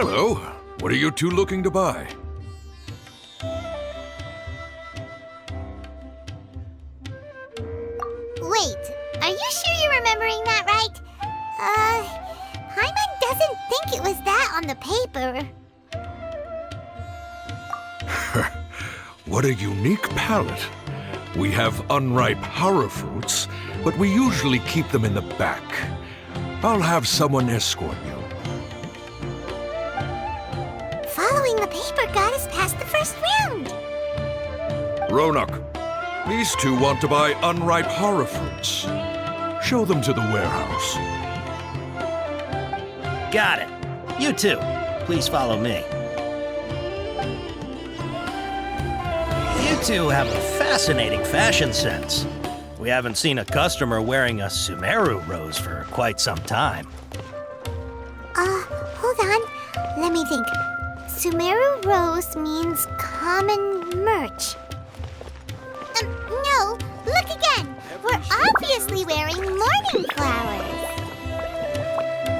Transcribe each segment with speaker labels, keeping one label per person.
Speaker 1: Hello. What are you two looking to buy?
Speaker 2: Wait, are you sure you're remembering that right? Hyman doesn't think it was that on the paper.
Speaker 1: What a unique palette. We have unripe horror fruits, but we usually keep them in the back. I'll have someone escort you.
Speaker 2: Following the paper got us past the first round.
Speaker 1: Ronak, these two want to buy unripe horror fruits. Show them to the warehouse.
Speaker 3: Got it. You two, please follow me. You two have a fascinating fashion sense. We haven't seen a customer wearing a Sumeru rose for quite some time.
Speaker 2: Hold on. Let me think. Sumeru rose means common merch. No, look again. We're obviously wearing morning flowers.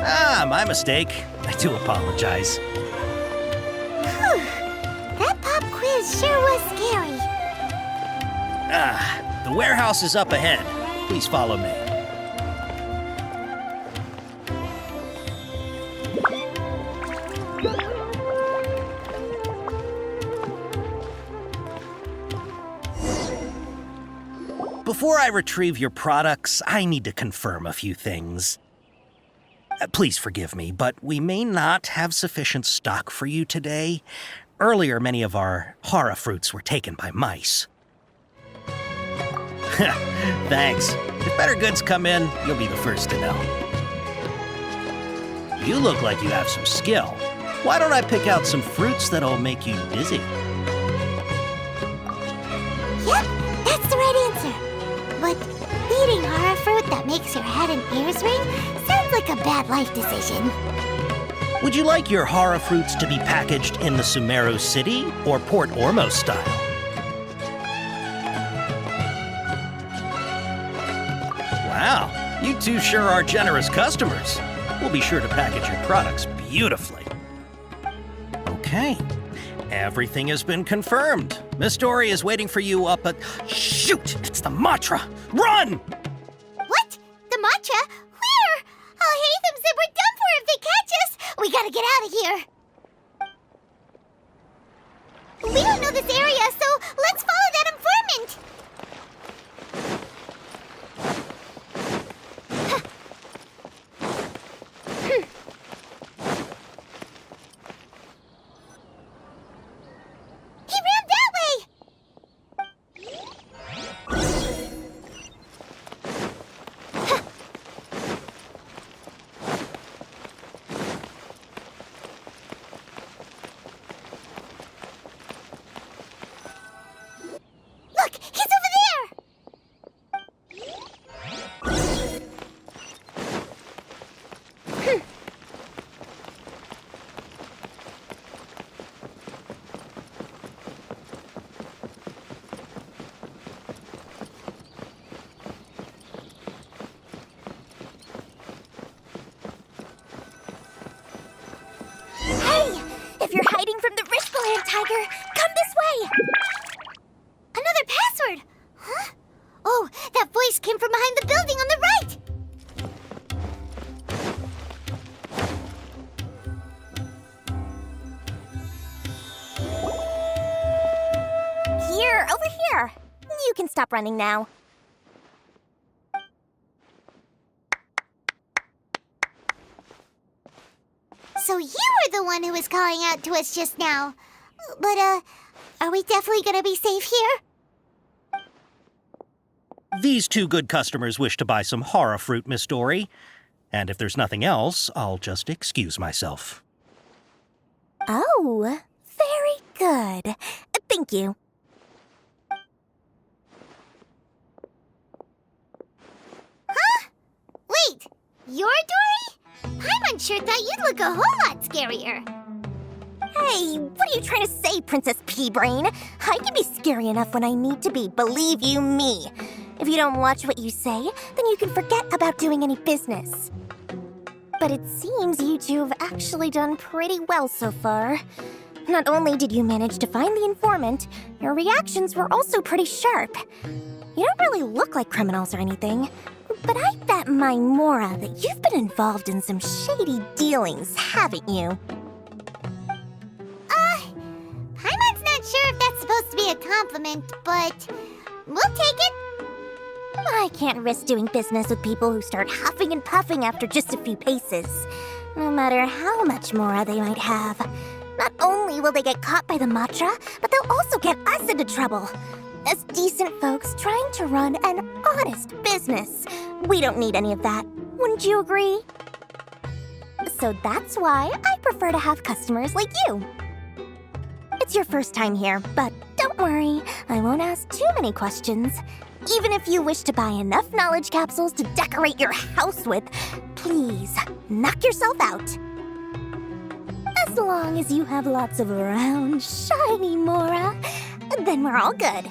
Speaker 3: Ah, my mistake. I do apologize.
Speaker 2: Whew. That pop quiz sure was scary.
Speaker 3: The warehouse is up ahead. Please follow me. Before I retrieve your products, I need to confirm a few things. Please forgive me, but we may not have sufficient stock for you today. Earlier, many of our hara fruits were taken by mice. Thanks. If better goods come in, you'll be the first to know. You look like you have some skill. Why don't I pick out some fruits that'll make you dizzy?
Speaker 2: Yep, that's the right answer. But eating horror fruit that makes your head and ears ring sounds like a bad life decision.
Speaker 3: Would you like your hara fruits to be packaged in the Sumeru City or Port Ormos style? Wow, you two sure are generous customers. We'll be sure to package your products beautifully. Okay, everything has been confirmed. Miss Dory is waiting for you up at... Shoot, it's the Matra! Run!
Speaker 2: What? The matcha? Where? Oh, Hatham said we're done for if they catch us. We gotta get out of here. We don't know this area, so let's follow that informant. He ran that way. Look, he's over there. Hey, if you're hiding from the Rishbaland tiger, come this way. Another password! Huh? Oh, that voice came from behind the building on the right!
Speaker 4: Here, over here. You can stop running now.
Speaker 2: So you were the one who was calling out to us just now. But, are we definitely gonna be safe here?
Speaker 3: These two good customers wish to buy some hara fruit, Miss Dory. And if there's nothing else, I'll just excuse myself.
Speaker 4: Oh, very good. Thank you.
Speaker 2: Huh? Wait, you're Dory? Paimon sure thought you'd look a whole lot scarier.
Speaker 4: Hey, what are you trying to say, Princess Pea-Brain? I can be scary enough when I need to be, believe you me. If you don't watch what you say, then you can forget about doing any business. But it seems you two have actually done pretty well so far. Not only did you manage to find the informant, your reactions were also pretty sharp. You don't really look like criminals or anything, but I bet my Mora that you've been involved in some shady dealings, haven't you?
Speaker 2: Paimon's not sure if that's supposed to be a compliment, but we'll take it.
Speaker 4: I can't risk doing business with people who start huffing and puffing after just a few paces, no matter how much Mora they might have. Not only will they get caught by the Matra, but they'll also get us into trouble. As decent folks trying to run an honest business, we don't need any of that. Wouldn't you agree? So that's why I prefer to have customers like you. It's your first time here, but don't worry, I won't ask too many questions. Even if you wish to buy enough knowledge capsules to decorate your house with, please knock yourself out. As long as you have lots of round, shiny Mora, then we're all good.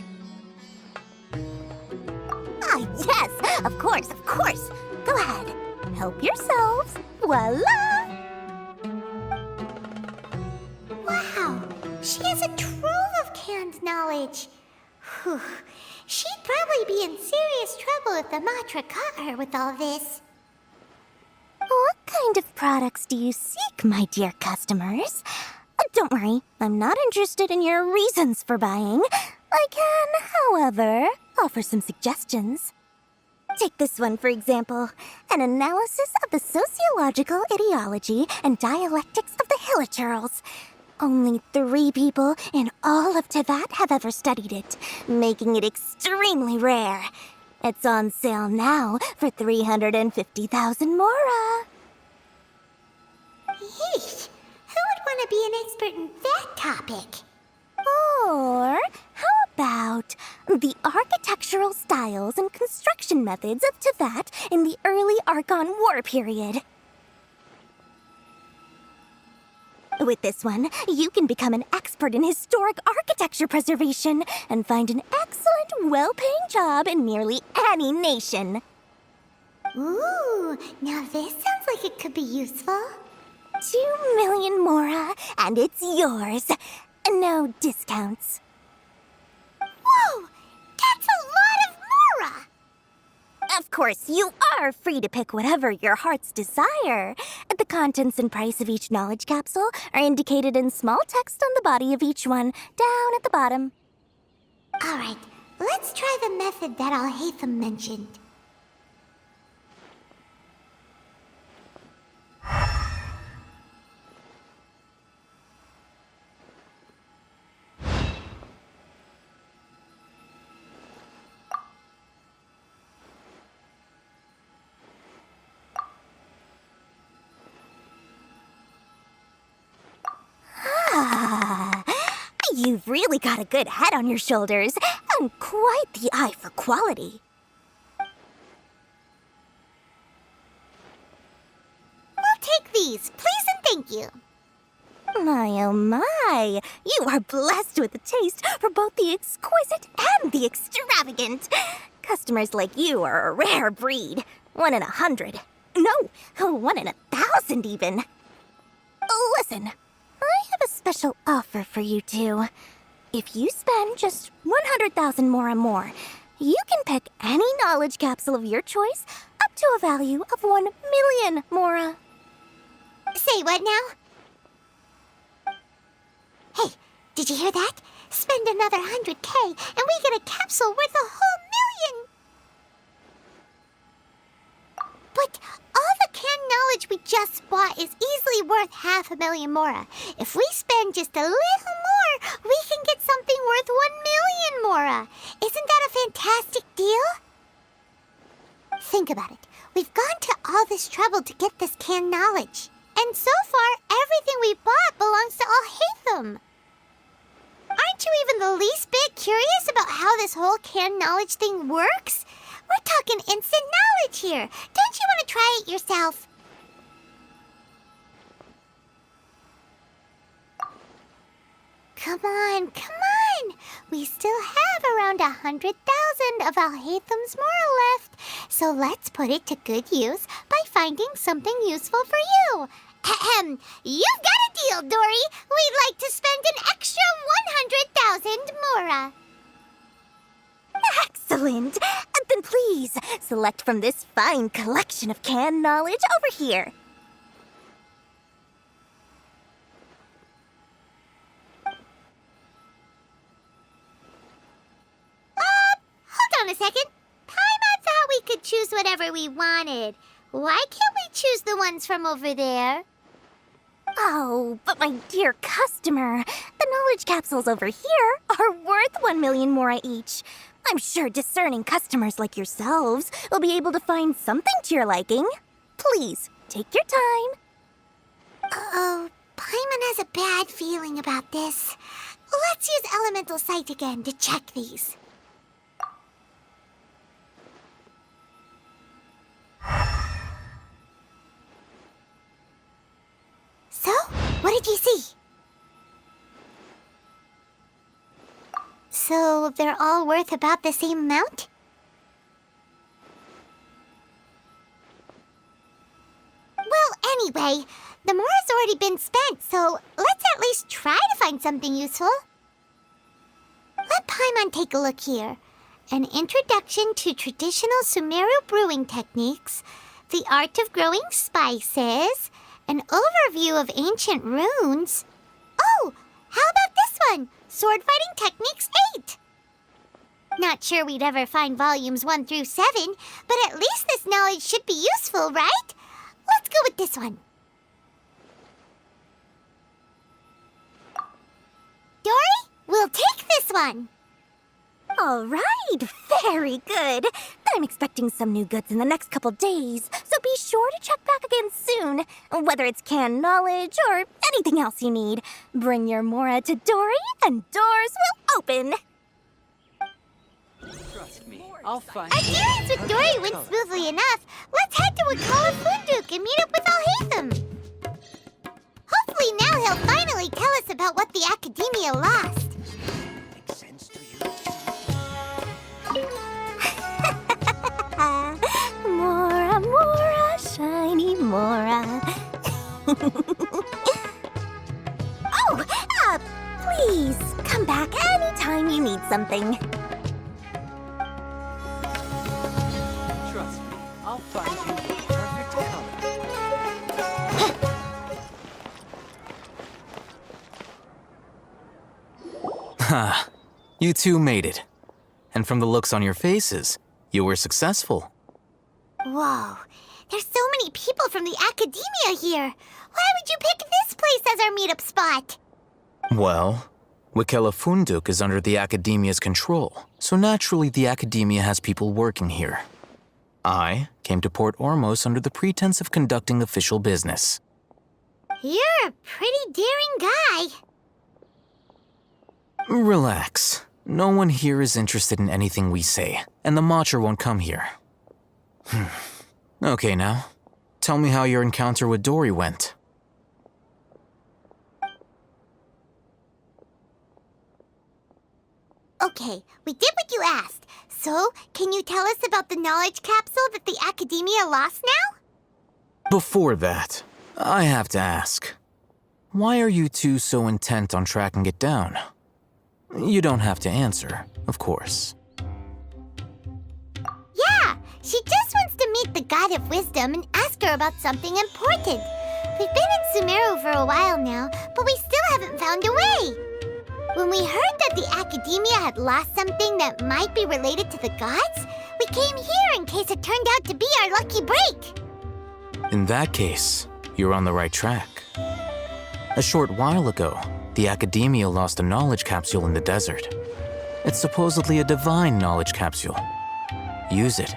Speaker 4: Ah, yes, of course, of course. Go ahead, help yourselves. Voila!
Speaker 2: Wow, she has a trove of canned knowledge. Whew. She'd probably be in serious trouble if the Matra caught her with all this.
Speaker 4: What kind of products do you seek, my dear customers? Don't worry, I'm not interested in your reasons for buying. I can, however, offer some suggestions. Take this one, for example. An analysis of the sociological ideology and dialectics of the Hilichurls. Only 3 people in all of Teyvat have ever studied it, making it extremely rare. It's on sale now for 350,000 Mora.
Speaker 2: Yeesh, who would want to be an expert in that topic?
Speaker 4: Or how about the architectural styles and construction methods of Teyvat in the early Archon War period? With this one, you can become an expert in historic architecture preservation and find an excellent, well-paying job in nearly any nation.
Speaker 2: Ooh, now this sounds like it could be useful.
Speaker 4: 2 million Mora, and it's yours. No discounts.
Speaker 2: Whoa, that's a lot of Mora!
Speaker 4: Of course, you are free to pick whatever your heart's desire. The contents and price of each knowledge capsule are indicated in small text on the body of each one, down at the bottom.
Speaker 2: All right, let's try the method that Al-Haytham mentioned.
Speaker 4: You've really got a good head on your shoulders, and quite the eye for quality.
Speaker 2: We'll take these, please and thank you.
Speaker 4: My oh my, you are blessed with a taste for both the exquisite and the extravagant. Customers like you are a rare breed. 1 in 100. No, 1 in 1,000 even. Listen, I have a special offer for you two. If you spend just 100,000 more, you can pick any knowledge capsule of your choice up to a value of 1 million Mora.
Speaker 2: Say what now? Hey, did you hear that? Spend another 100K and we get a capsule worth a whole million! But all the canned knowledge we just bought is easily worth 500,000 Mora. If we spend just a little more, we can get something worth 1 million Mora. Isn't that a fantastic deal? Think about it. We've gone to all this trouble to get this canned knowledge. And so far, everything we bought belongs to Al-Haytham. Aren't you even the least bit curious about how this whole canned knowledge thing works? We're talking instant knowledge here. Don't you want to try it yourself? Come on, come on. We still have around 100,000 of Al-Haytham's Mora left. So let's put it to good use by finding something useful for you. You've got a deal, Dory. We'd like to spend an extra 100,000 mora.
Speaker 4: Excellent! Then please, select from this fine collection of canned knowledge over here.
Speaker 2: Hold on a second. Paimon thought we could choose whatever we wanted. Why can't we choose the ones from over there?
Speaker 4: Oh, but my dear customer, the knowledge capsules over here are worth 1 million mora each. I'm sure discerning customers like yourselves will be able to find something to your liking. Please, take your time.
Speaker 2: Uh-oh, Paimon has a bad feeling about this. Let's use Elemental Sight again to check these. So, what did you see? So, they're all worth about the same amount? Well, anyway, the mora's already been spent, so let's at least try to find something useful. Let Paimon take a look here. An introduction to traditional Sumeru brewing techniques, the art of growing spices, an overview of ancient runes. Oh, how about this one? Sword Fighting Techniques 8. Not sure we'd ever find volumes 1 through 7, but at least this knowledge should be useful, right? Let's go with this one. Dory, we'll take this one.
Speaker 4: All right, very good. I'm expecting some new goods in the next couple days, so be sure to check back again soon. Whether it's canned knowledge or anything else you need, bring your mora to Dory and doors will open.
Speaker 5: Trust me, I'll find
Speaker 2: Our dealings with Dory went smoothly enough. Let's head to Wakala Funduk and meet up with Alhaitham. Hopefully now he'll finally tell us about what the Academia lost.
Speaker 5: Makes sense to you.
Speaker 4: Mora, mora, shiny mora. Oh, please, come back anytime you need something.
Speaker 5: Trust me, I'll find you the perfect color.
Speaker 6: Ha! You two made it. And from the looks on your faces, you were successful.
Speaker 2: Whoa, there's so many people from the Academia here. Why would you pick this place as our meetup spot?
Speaker 6: Well, Wakela Funduk is under the Academia's control, so naturally the Academia has people working here. I came to Port Ormos under the pretense of conducting official business.
Speaker 2: You're a pretty daring guy.
Speaker 6: Relax. No one here is interested in anything we say, and the Matcha won't come here. Okay now, tell me how your encounter with Dory went.
Speaker 2: Okay, we did what you asked. So, can you tell us about the knowledge capsule that the Academia lost now?
Speaker 6: Before that, I have to ask, why are you two so intent on tracking it down? You don't have to answer, of course.
Speaker 2: Yeah, she just wants to meet the God of Wisdom and ask her about something important. We've been in Sumeru for a while now, but we still haven't found a way. When we heard that the Academia had lost something that might be related to the gods, we came here in case it turned out to be our lucky break.
Speaker 6: In that case, you're on the right track. A short while ago, the Academia lost a knowledge capsule in the desert. It's supposedly a divine knowledge capsule. Use it,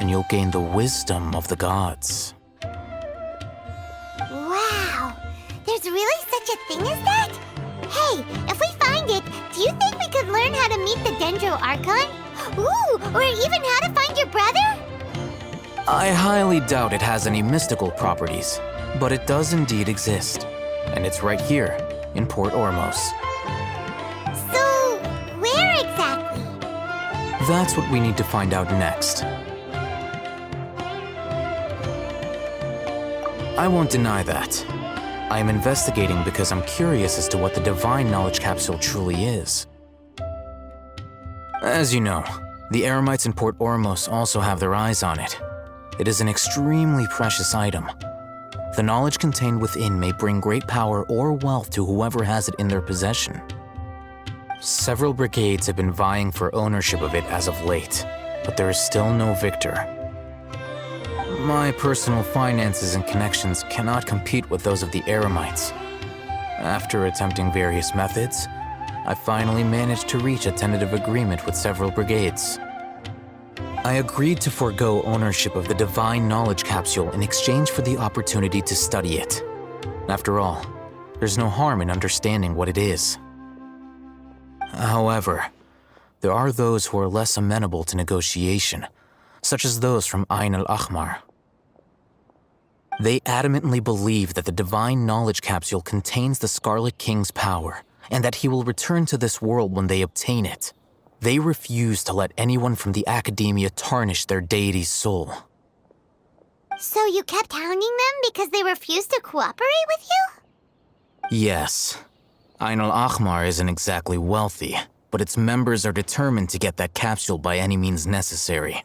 Speaker 6: and you'll gain the wisdom of the gods.
Speaker 2: Wow, there's really such a thing as that? Hey, if we find it, do you think we could learn how to meet the Dendro Archon? Ooh, or even how to find your brother?
Speaker 6: I highly doubt it has any mystical properties, but it does indeed exist. And it's right here, in Port Ormos.
Speaker 2: So, where exactly?
Speaker 6: That's what we need to find out next. I won't deny that. I am investigating because I'm curious as to what the Divine Knowledge Capsule truly is. As you know, the Eremites in Port Ormos also have their eyes on it. It is an extremely precious item. The knowledge contained within may bring great power or wealth to whoever has it in their possession. Several brigades have been vying for ownership of it as of late, but there is still no victor. My personal finances and connections cannot compete with those of the Eremites. After attempting various methods, I finally managed to reach a tentative agreement with several brigades. I agreed to forego ownership of the Divine Knowledge Capsule in exchange for the opportunity to study it. After all, there's no harm in understanding what it is. However, there are those who are less amenable to negotiation, such as those from Ain al-Ahmar. They adamantly believe that the Divine Knowledge Capsule contains the Scarlet King's power, and that he will return to this world when they obtain it. They refuse to let anyone from the Academia tarnish their deity's soul.
Speaker 2: So you kept hounding them because they refused to cooperate with you?
Speaker 6: Yes. Ain al-Ahmar isn't exactly wealthy, but its members are determined to get that capsule by any means necessary.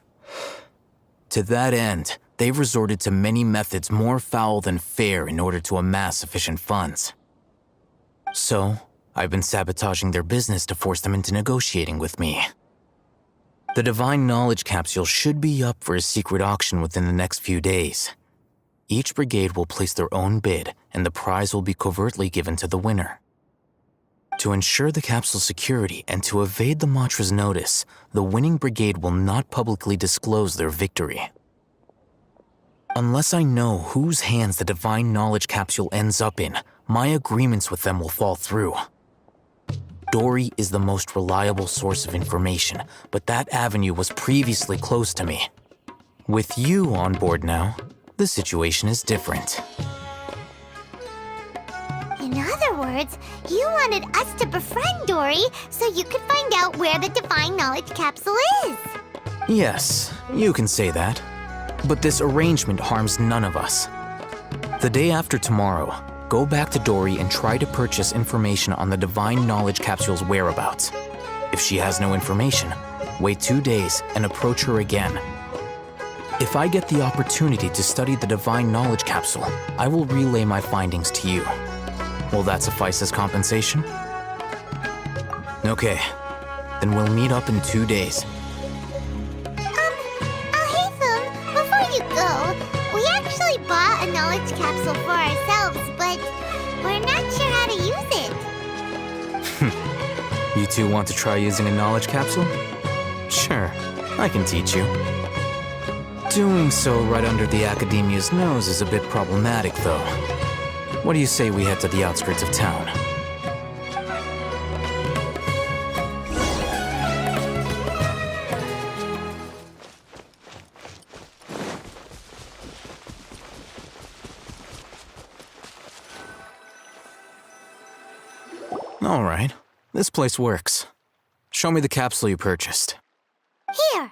Speaker 6: To that end, they've resorted to many methods more foul than fair in order to amass sufficient funds. So, I've been sabotaging their business to force them into negotiating with me. The Divine Knowledge Capsule should be up for a secret auction within the next few days. Each brigade will place their own bid, and the prize will be covertly given to the winner. To ensure the capsule's security and to evade the Matra's notice, the winning brigade will not publicly disclose their victory. Unless I know whose hands the Divine Knowledge Capsule ends up in, my agreements with them will fall through. Dory is the most reliable source of information, but that avenue was previously closed to me. With you on board now, the situation is different.
Speaker 2: In other words, you wanted us to befriend Dory so you could find out where the Divine Knowledge Capsule is.
Speaker 6: Yes, you can say that. But this arrangement harms none of us. The day after tomorrow, go back to Dory and try to purchase information on the Divine Knowledge Capsule's whereabouts. If she has no information, wait 2 days and approach her again. If I get the opportunity to study the Divine Knowledge Capsule, I will relay my findings to you. Will that suffice as compensation? Okay, then we'll meet up in 2 days.
Speaker 2: Alhaitham, before you go, we actually bought a knowledge capsule for ourselves, but we're not sure how to use it.
Speaker 6: You two want to try using a knowledge capsule? Sure, I can teach you. Doing so right under the Academia's nose is a bit problematic, though. What do you say we head to the outskirts of town? All right, this place works. Show me the capsule you purchased.
Speaker 2: Here.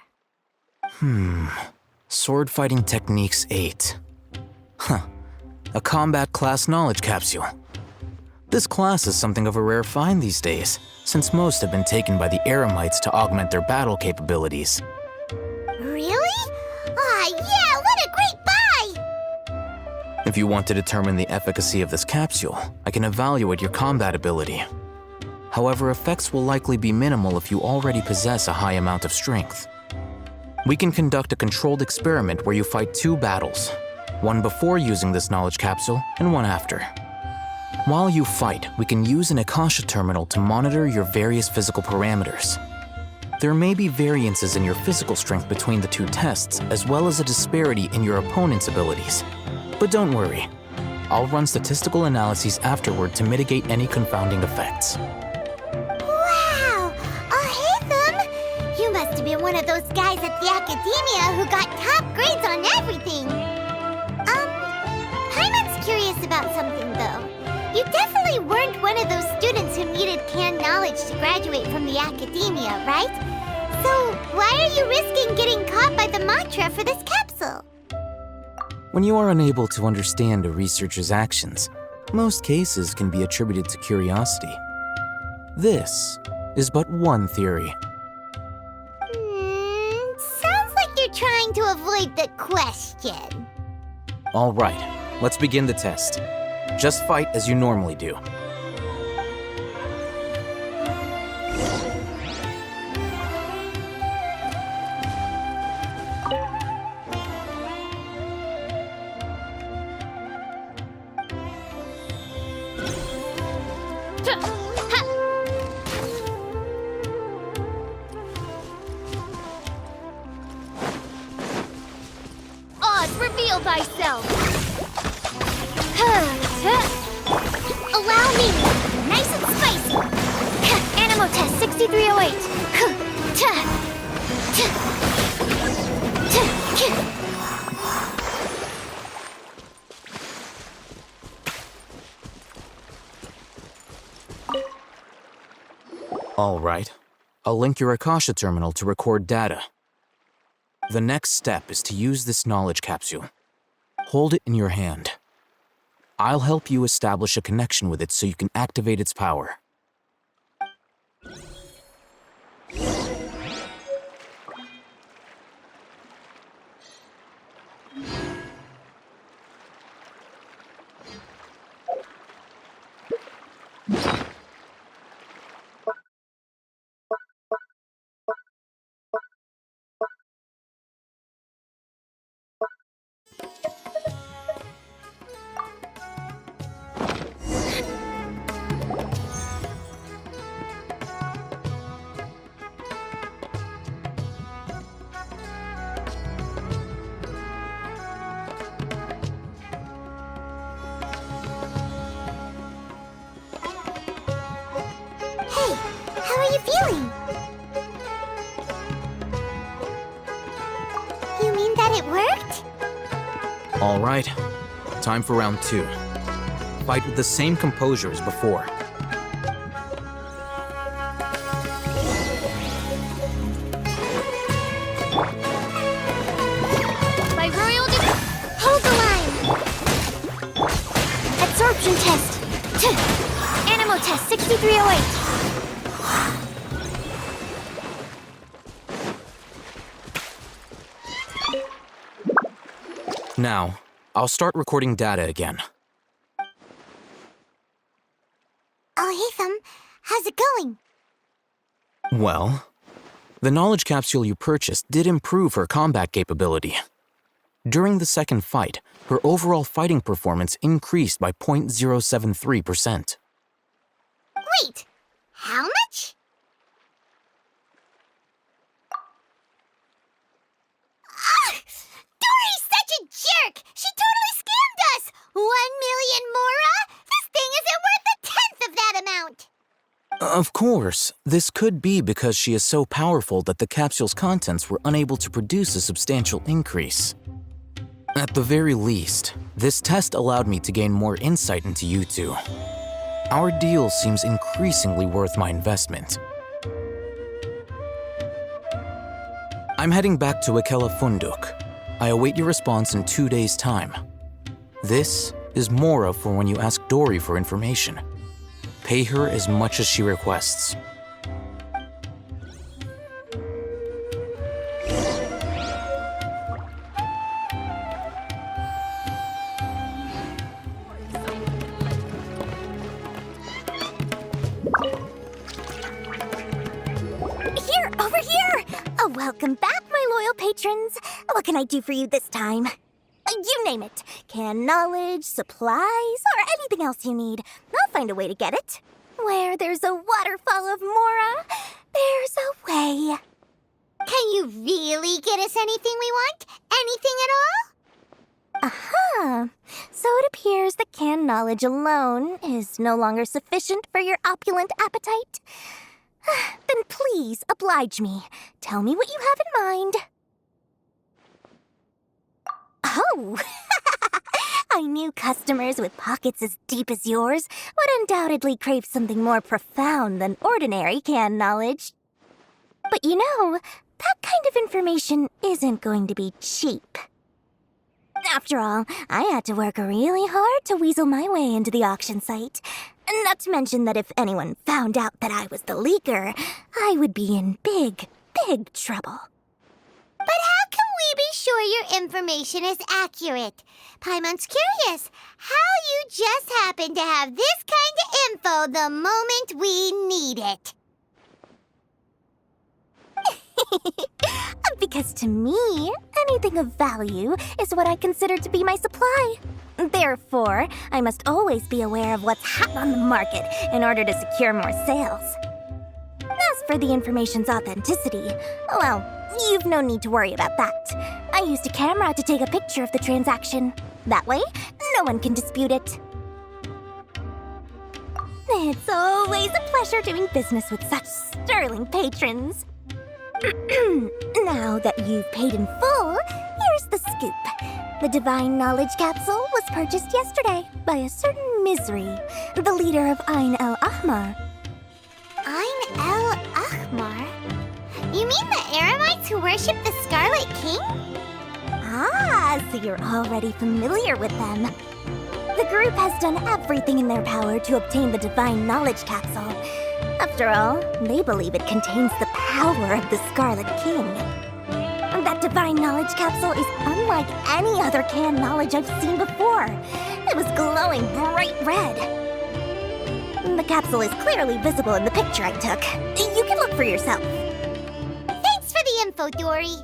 Speaker 6: Sword Fighting Techniques 8. Huh. A combat class knowledge capsule. This class is something of a rare find these days, since most have been taken by the Eremites to augment their battle capabilities.
Speaker 2: Really? Aw, yeah, what a great buy!
Speaker 6: If you want to determine the efficacy of this capsule, I can evaluate your combat ability. However, effects will likely be minimal if you already possess a high amount of strength. We can conduct a controlled experiment where you fight 2 battles, one before using this knowledge capsule and one after. While you fight, we can use an Akasha terminal to monitor your various physical parameters. There may be variances in your physical strength between the 2 tests, as well as a disparity in your opponent's abilities. But don't worry, I'll run statistical analyses afterward to mitigate any confounding effects.
Speaker 2: Wow! Alhaitham! You must have been one of those guys at the Academia who got top grades on everything! Paimon's curious about something, though. You definitely weren't one of those students who needed canned knowledge to graduate from the Academia, right? So, why are you risking getting caught by the Matra for this capsule?
Speaker 6: When you are unable to understand a researcher's actions, most cases can be attributed to curiosity. This is but one theory.
Speaker 2: Sounds like you're trying to avoid the question.
Speaker 6: All right, let's begin the test. Just fight as you normally do.
Speaker 2: Oz, reveal thyself. Allow me. Nice and spicy. Animal test 6308.
Speaker 6: All right, I'll link your Akasha terminal to record data. The next step is to use this knowledge capsule. Hold it in your hand. I'll help you establish a connection with it so you can activate its power.
Speaker 2: Hey, how are you feeling? You mean that it worked?
Speaker 6: All right, time for round 2. Fight with the same composure as before.
Speaker 2: By royal hold the line. Absorption test. Animal test 6308.
Speaker 6: Now, I'll start recording data again.
Speaker 2: Oh, Ethan, how's it going?
Speaker 6: Well, the knowledge capsule you purchased did improve her combat capability. During the second fight, her overall fighting performance increased by 0.073%.
Speaker 2: Wait, how much? Dory's such a jerk! She totally scammed us! 1 million mora? This thing isn't worth a tenth of that amount!
Speaker 6: Of course, this could be because she is so powerful that the capsule's contents were unable to produce a substantial increase. At the very least, this test allowed me to gain more insight into you two. Our deal seems increasingly worth my investment. I'm heading back to Akela Funduk. I await your response in 2 days' time. This is Mora for when you ask Dory for information. Pay her as much as she requests.
Speaker 4: Here, over here! Oh, welcome back, my loyal patrons. What can I do for you this time? You name it. Canned knowledge, supplies, or anything else you need. I'll find a way to get it. Where there's a waterfall of Mora, there's a way.
Speaker 2: Can you really get us anything we want? Anything at all?
Speaker 4: Aha! So it appears that canned knowledge alone is no longer sufficient for your opulent appetite. Then please oblige me. Tell me what you have in mind. Oh! I knew customers with pockets as deep as yours would undoubtedly crave something more profound than ordinary canned knowledge. But you know, that kind of information isn't going to be cheap. After all, I had to work really hard to weasel my way into the auction site. Not to mention that if anyone found out that I was the leaker, I would be in big, big trouble.
Speaker 2: But how can we be sure your information is accurate? Paimon's curious how you just happen to have this kind of info the moment we need it.
Speaker 4: Because to me, anything of value is what I consider to be my supply. Therefore, I must always be aware of what's hot on the market in order to secure more sales. As for the information's authenticity, well, you've no need to worry about that. I used a camera to take a picture of the transaction. That way, no one can dispute it. It's always a pleasure doing business with such sterling patrons. Now that you've paid in full, here's the scoop. The Divine Knowledge Capsule was purchased yesterday by a certain Misery, the leader of Ain el-Ahmar.
Speaker 2: Ain el-Ahmar? You mean the Eremites who worship the Scarlet King?
Speaker 4: Ah, so you're already familiar with them. The group has done everything in their power to obtain the Divine Knowledge Capsule. After all, they believe it contains the power of the Scarlet King. That Divine Knowledge Capsule is unlike any other canned knowledge I've seen before. It was glowing bright red. The capsule is clearly visible in the picture I took. You can look for yourself.
Speaker 2: Thanks for the info, Dory.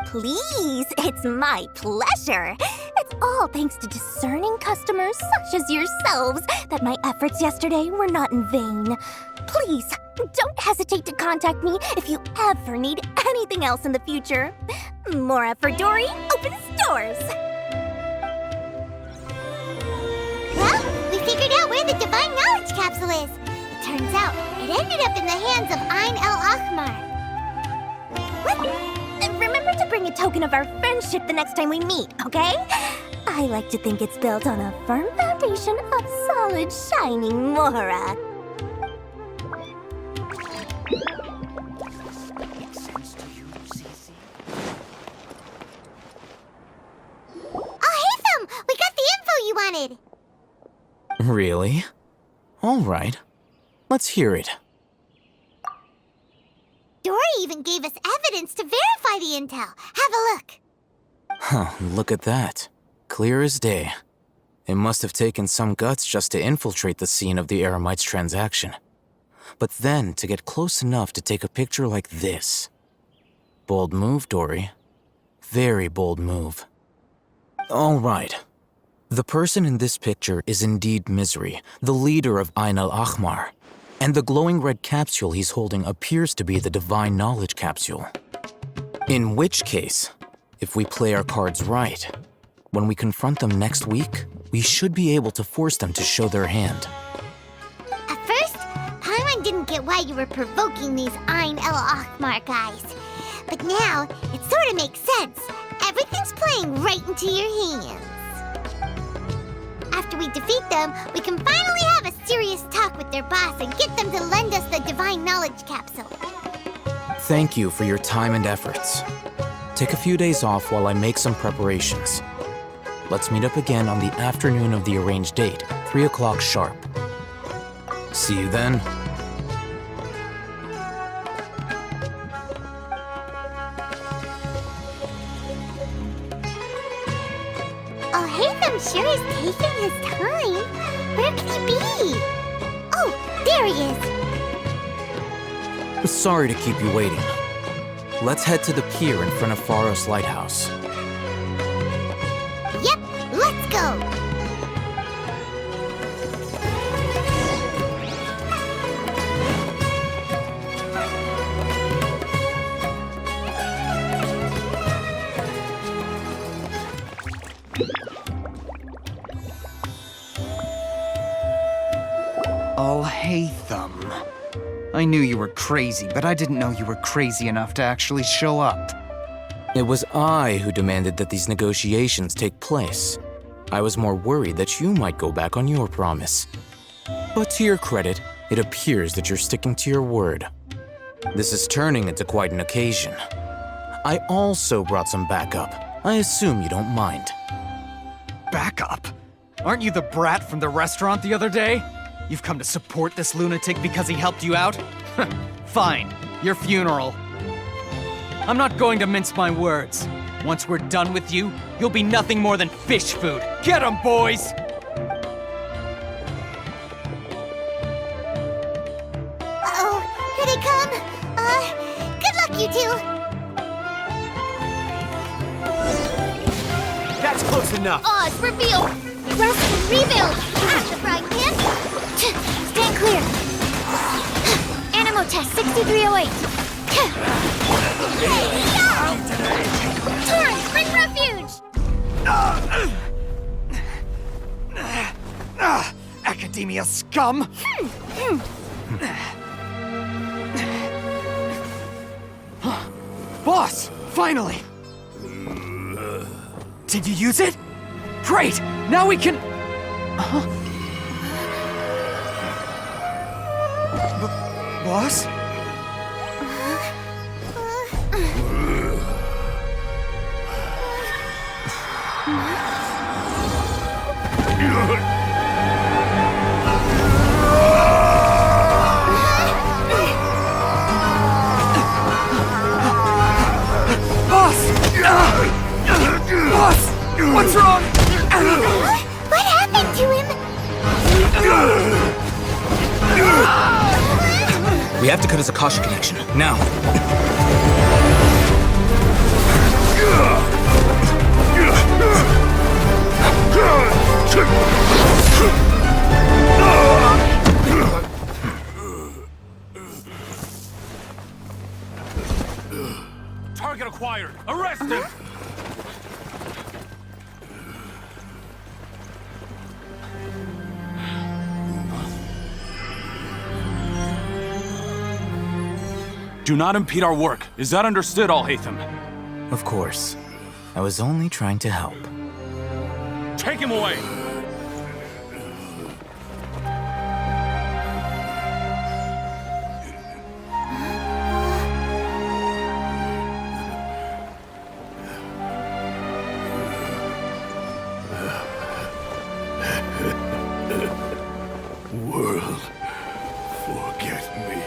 Speaker 4: Please, it's my pleasure. It's all thanks to discerning customers such as yourselves that my efforts yesterday were not in vain. Please, don't hesitate to contact me if you ever need anything else in the future. More effort, Dory, opens doors.
Speaker 2: Well, we figured out where the Divine Knowledge Capsule is. It turns out it ended up in the hands of Ain el-Ahmar.
Speaker 4: Remember to bring a token of our friendship the next time we meet, okay? I like to think it's built on a firm foundation of solid, shining Mora.
Speaker 2: Oh, hey, Thumb! We got the info you wanted!
Speaker 6: Really? All right. Let's hear it.
Speaker 2: Dory even gave us evidence to verify the intel. Have a look.
Speaker 6: Huh, look at that. Clear as day. It must have taken some guts just to infiltrate the scene of the Eremites transaction. But then to get close enough to take a picture like this. Bold move, Dory. Very bold move. All right. The person in this picture is indeed Misery, the leader of Ain el-Ahmar. And the glowing red capsule he's holding appears to be the Divine Knowledge Capsule. In which case, if we play our cards right, when we confront them next week, we should be able to force them to show their hand.
Speaker 2: At first, Paimon didn't get why you were provoking these Ain el-Ahmar guys. But now, it sort of makes sense. Everything's playing right into your hands. After we defeat them, we can finally have a serious talk with their boss and get them to lend us the Divine Knowledge Capsule.
Speaker 6: Thank you for your time and efforts. Take a few days off while I make some preparations. Let's meet up again on the afternoon of the arranged date, 3 o'clock sharp. See you then.
Speaker 2: Oh, Hatham sure is taking his time. Where can he be? Oh, there he is.
Speaker 6: Sorry to keep you waiting. Let's head to the pier in front of Faros Lighthouse.
Speaker 2: Yep, let's go.
Speaker 7: Oh, hey, Thumb. I knew you were crazy, but I didn't know you were crazy enough to actually show up.
Speaker 6: It was I who demanded that these negotiations take place. I was more worried that you might go back on your promise. But to your credit, it appears that you're sticking to your word. This is turning into quite an occasion. I also brought some backup. I assume you don't mind.
Speaker 7: Backup? Aren't you the brat from the restaurant the other day? You've come to support this lunatic because he helped you out? Fine, your funeral. I'm not going to mince my words. Once we're done with you, you'll be nothing more than fish food. Get 'em, boys!
Speaker 2: Uh-oh, here they come. Good luck, you two.
Speaker 5: That's close enough.
Speaker 2: Oz, reveal. Rust and rebuild. Ah, the frying pan. Stand clear. Animo test 6308. Torrance, bring refuge.
Speaker 7: Academia scum! Boss! Finally! Did you use it? Great! Now we can... Boss? Boss! What's wrong?
Speaker 2: What happened to him?
Speaker 6: We have to cut his Akasha connection, now.
Speaker 1: Target acquired! Arrest him!
Speaker 8: Do not impede our work. Is that understood, Al-Haytham?
Speaker 6: Of course. I was only trying to help.
Speaker 8: Take him away!
Speaker 1: World, forget me.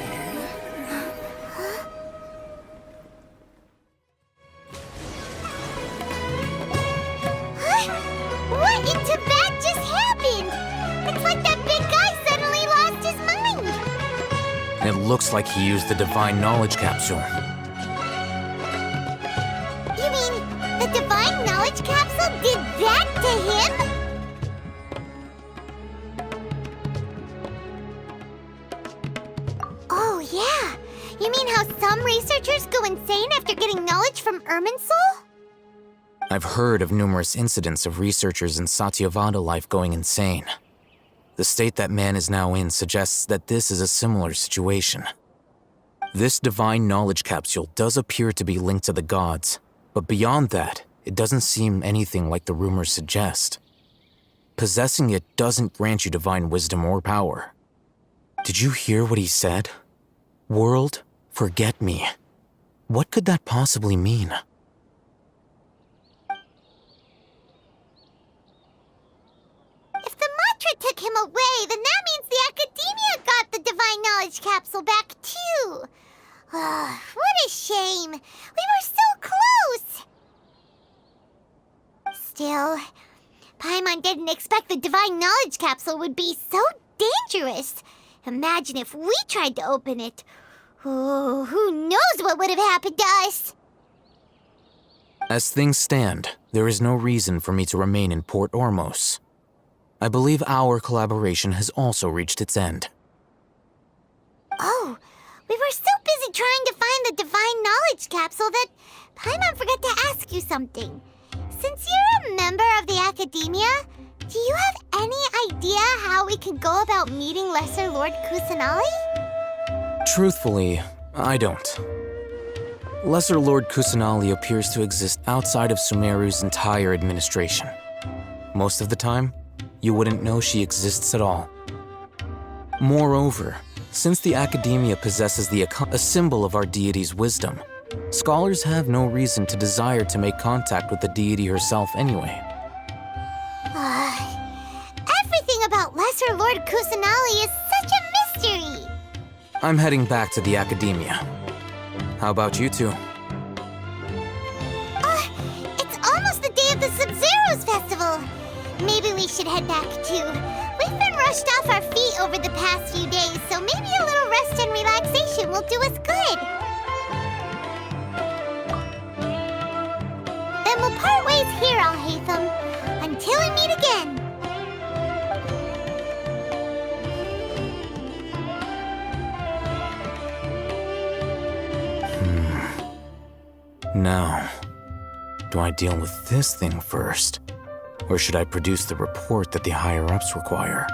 Speaker 2: What in Tibet just happened? It's like that big guy suddenly lost his mind.
Speaker 6: It looks like he used the Divine Knowledge Capsule.
Speaker 2: You mean the Divine Knowledge Capsule did that to him? Oh, yeah. You mean how some researchers go insane after getting knowledge from Irminsul?
Speaker 6: I've heard of numerous incidents of researchers in Satyavada life going insane. The state that man is now in suggests that this is a similar situation. This Divine Knowledge Capsule does appear to be linked to the gods, but beyond that, it doesn't seem anything like the rumors suggest. Possessing it doesn't grant you divine wisdom or power. Did you hear what he said? World, forget me. What could that possibly mean?
Speaker 2: If the mantra took him away, then that means the Academia got the Divine Knowledge Capsule back, too. What a shame. We were so close. Still, Paimon didn't expect the Divine Knowledge Capsule would be so dangerous. Imagine if we tried to open it. Oh, who knows what would have happened to us?
Speaker 6: As things stand, there is no reason for me to remain in Port Ormos. I believe our collaboration has also reached its end.
Speaker 2: Oh, we were so busy trying to find the Divine Knowledge Capsule that Paimon forgot to ask you something. Since you're a member of the Academia, do you have any idea how we can go about meeting Lesser Lord Kusanali?
Speaker 6: Truthfully, I don't. Lesser Lord Kusanali appears to exist outside of Sumeru's entire administration. Most of the time, you wouldn't know she exists at all. Moreover, since the Academia possesses a symbol of our deity's wisdom, scholars have no reason to desire to make contact with the deity herself anyway.
Speaker 2: Professor Lord Kusanali is such a mystery.
Speaker 6: I'm heading back to the academia. How about you two?
Speaker 2: It's almost the day of the Sub-Zeros Festival. Maybe we should head back too. We've been rushed off our feet over the past few days, so maybe a little rest and relaxation will do us good. Then we'll part ways here, Alhaitham, until we meet again.
Speaker 6: Now, do I deal with this thing first? Or should I produce the report that the higher-ups require?